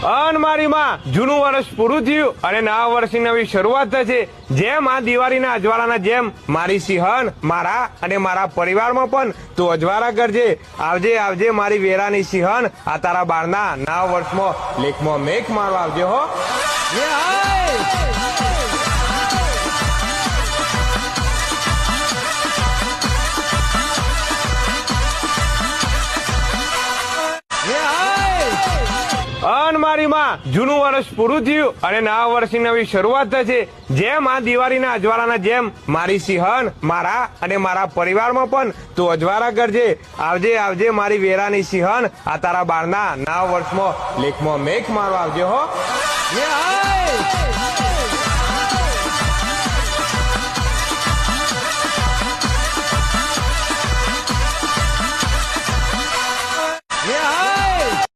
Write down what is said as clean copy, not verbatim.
અન મારી માં જૂનું વર્ષ પૂરું થયું અને નવા વર્ષની નવી શરૂઆત થશે. જેમ આ દિવાળીના અજવાળાના જેમ મારી સિંહણ મારા અને મારા પરિવારમાં પણ તું અજવાળા કરજે. આવજે આવજે મારી વેરાની સિંહણ, આ તારા બારના નવા વર્ષમાં લેખમાં મેઘ મારવા આવજે હો. અન મારી માં જૂનું વર્ષ પૂરું થયું અને નવા વર્ષની નવી શરૂઆત થશે. જેમ આ દિવાળીના અજવાળાના જેમ મારી સિંહણ મારા અને મારા પરિવારમાં પણ તું અજવાળા કરજે. આવજે આવજે મારી વેરાની સિંહણ, આ તારા બારના નવા વર્ષમાં લેખમાં મેઘ મારવા આવજે હો.